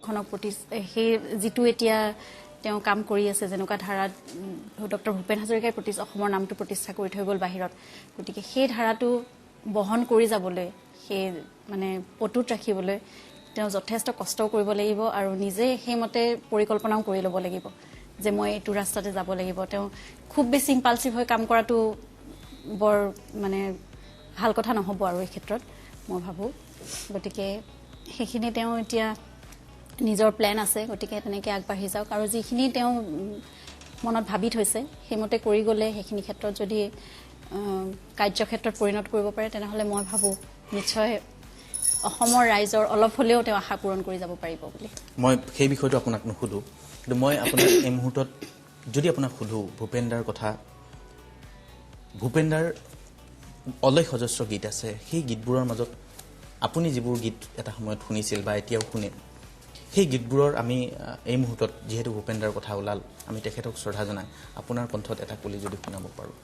অসমখনক সেই যিটো এতিয়া তেওঁ কাম কৰি আছে যেনেকুৱা ধাৰাত ডক্টৰ ভূপেন হাজৰিকাই অসমৰ নামটো প্ৰতিষ্ঠা কৰি থৈ গ'ল বাহিৰত গতিকে সেই ধাৰাটো বহন কৰি যাবলৈ সেই মানে পটুত ৰাখিবলৈ তেওঁ যথেষ্ট কষ্টও কৰিব লাগিব আৰু নিজে সেইমতে পৰিকল্পনাও কৰি ল'ব লাগিব যে মই এইটো ৰাস্তাতে যাব লাগিব তেওঁ খুব বেছি ইম্পালচিভ হৈ কাম কৰাটো বৰ মানে ভাল কথা নহ'ব আৰু এই ক্ষেত্ৰত মই ভাবোঁ গতিকে সেইখিনি তেওঁ এতিয়া নিজৰ প্লেন আছে গতিকে তেনেকৈ আগবাঢ়ি যাওক আৰু যিখিনি তেওঁ মনত ভাবি থৈছে সেইমতে কৰি গ'লে সেইখিনি ক্ষেত্ৰত যদি কাৰ্যক্ষেত্ৰত পৰিণত কৰিব পাৰে তেনেহ'লে মই ভাবোঁ নিশ্চয় অসমৰ ৰাইজৰ অলপ হ'লেও তেওঁ আশা পূৰণ কৰি যাব পাৰিব বুলি মই সেই বিষয়টো আপোনাক নুসুধোঁ কিন্তু মই আপোনাক এই মুহূৰ্তত যদি আপোনাক সোধোঁ ভূপেনদাৰ কথা ভূপেনদাৰ অলেখ অজস্ৰ গীত আছে সেই গীতবোৰৰ মাজত আপুনি যিবোৰ গীত এটা সময়ত শুনিছিল বা এতিয়াও শুনে সেই গীতবোৰৰ আমি এই মুহূৰ্তত যিহেতু ভূপেনদাৰ কথা ওলাল আমি তেখেতক শ্ৰদ্ধা জনাই আপোনাৰ কণ্ঠত এটা কলি যদি শুনাব পাৰোঁ